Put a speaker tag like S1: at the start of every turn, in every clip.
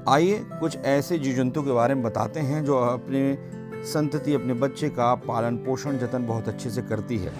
S1: आइए कुछ ऐसे जीव जंतु के बारे में बताते हैं जो अपने संतति, अपने बच्चे का पालन पोषण जतन बहुत अच्छे से करती है।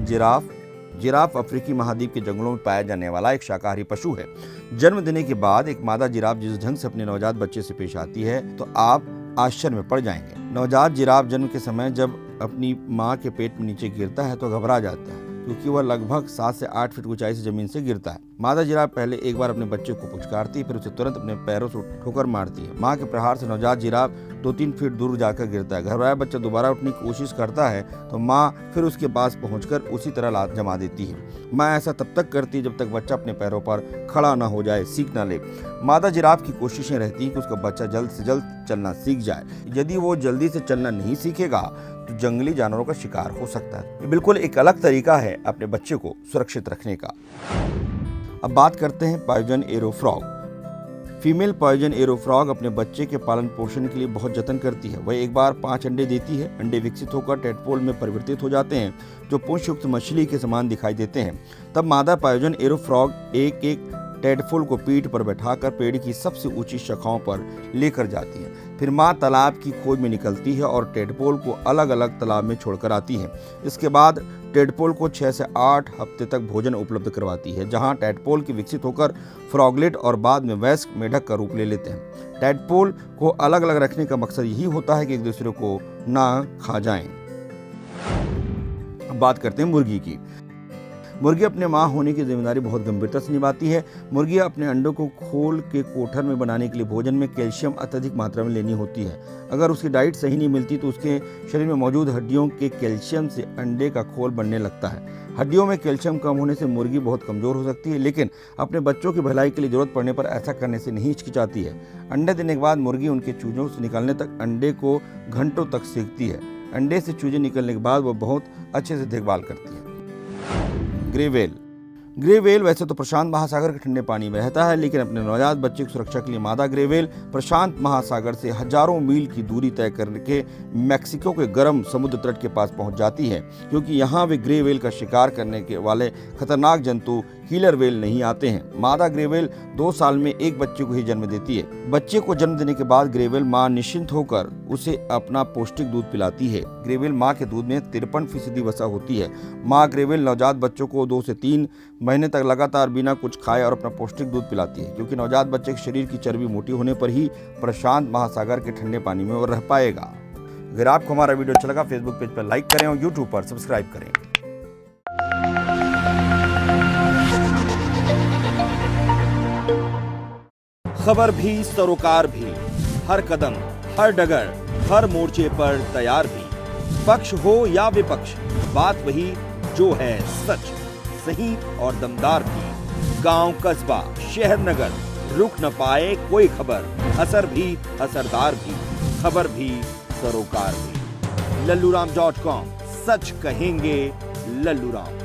S1: जिराफ अफ्रीकी महाद्वीप के जंगलों में पाया जाने वाला एक शाकाहारी पशु है। जन्म देने के बाद एक मादा जिराफ जिस ढंग से अपने नवजात बच्चे से पेश आती है तो आप आश्चर्य में पड़ जाएंगे। नवजात जिराफ जन्म के समय जब अपनी मां के पेट में नीचे गिरता है तो घबरा जाता है क्योंकि वह लगभग 7 से 8 फीट ऊंचाई से जमीन से गिरता है। मादा जिराफ पहले एक बार अपने बच्चे को पुचकारती है, फिर उसे तुरंत अपने पैरों से ठोकर मारती है। मां के प्रहार से नवजात जिराफ 2-3 फीट दूर जाकर गिरता है। घबराया बच्चा दोबारा उठने की कोशिश करता है तो मां फिर उसके पास पहुंचकर उसी तरह लात जमा देती है। मां ऐसा तब तक करती है जब तक बच्चा अपने पैरों पर खड़ा न हो जाए, सीख न ले। मादा जिराफ की कोशिशें रहती हैं कि उसका बच्चा जल्द से जल्द चलना सीख जाए। यदि वो जल्दी से चलना नहीं सीखेगा तो जंगली जानवरों का शिकार हो सकता है। ये बिल्कुल एक अलग तरीका है अपने बच्चे को सुरक्षित रखने का। अब बात करते हैं poison arrow frog. Female poison arrow frog अपने बच्चे के पालन पोषण के लिए बहुत जतन करती है। वह एक बार 5 अंडे देती है। अंडे विकसित होकर टेडपोल में परिवर्तित हो जाते हैं जो पूंछ युक्त मछली के समान दिखाई देते हैं। तब मादा पॉइजन एरो फ्रॉग एक टेडपोल को पीठ पर बैठाकर पेड़ की सबसे ऊंची शाखाओं पर लेकर जाती है। फिर मां तालाब की खोज में निकलती है और टेडपोल को अलग अलग तालाब में छोड़कर आती है। इसके बाद टेडपोल को 6 से 8 हफ्ते तक भोजन उपलब्ध करवाती है, जहां टेडपोल की विकसित होकर फ्रॉगलेट और बाद में वयस्क मेढक का रूप ले लेते हैं। टेडपोल को अलग अलग रखने का मकसद यही होता है कि एक दूसरे को ना खा जाएं। अब बात करते हैं मुर्गी की। मुर्गी अपने मां होने की जिम्मेदारी बहुत गंभीरता से निभाती है। मुर्गी अपने अंडों को खोल के कोठर में बनाने के लिए भोजन में कैल्शियम अत्यधिक मात्रा में लेनी होती है। अगर उसकी डाइट सही नहीं मिलती तो उसके शरीर में मौजूद हड्डियों के कैल्शियम से अंडे का खोल बनने लगता है। हड्डियों में कैल्शियम कम होने से मुर्गी बहुत कमजोर हो सकती है, लेकिन अपने बच्चों की भलाई के लिए जरूरत पड़ने पर ऐसा करने से नहीं हिचकिचाती है। अंडे देने के बाद मुर्गी उनके चूजों से निकालने तक अंडे को घंटों तक सेकती है। अंडे से चूजे निकलने के बाद वह बहुत अच्छे से देखभाल करती है। ग्रे व्हेल वैसे तो प्रशांत महासागर के ठंडे पानी में रहता है, लेकिन अपने नवजात बच्चे की सुरक्षा के लिए मादा ग्रे व्हेल प्रशांत महासागर से हजारों मील की दूरी तय करके मैक्सिको के गर्म समुद्र तट के पास पहुंच जाती है, क्योंकि यहाँ वे ग्रे व्हेल का शिकार करने के वाले खतरनाक जंतु किलर व्हेल नहीं आते हैं। मादा ग्रे व्हेल 2 साल में एक बच्चे को ही जन्म देती है। बच्चे को जन्म देने के बाद ग्रे व्हेल मां निश्चिंत होकर उसे अपना पौष्टिक दूध पिलाती है। ग्रे व्हेल मां के दूध में 53% वसा होती है। मां ग्रे व्हेल नवजात बच्चों को 2 से 3 महीने तक लगातार बिना कुछ खाए और अपना पौष्टिक दूध पिलाती है, क्योंकि नवजात बच्चे के शरीर की चर्बी मोटी होने पर ही प्रशांत महासागर के ठंडे पानी में वो रह पाएगा। अगर आपको हमारा वीडियो अच्छा लगा, फेसबुक पेज पर लाइक करें और यूट्यूब पर सब्सक्राइब करें। खबर भी सरोकार भी, हर कदम हर डगर हर मोर्चे पर तैयार भी। पक्ष हो या विपक्ष, बात वही जो है सच, सही और दमदार भी। गांव कस्बा शहर नगर, रुक न पाए कोई खबर, असर भी असरदार भी, खबर भी सरोकार भी। लल्लूराम.com, सच कहेंगे लल्लूराम।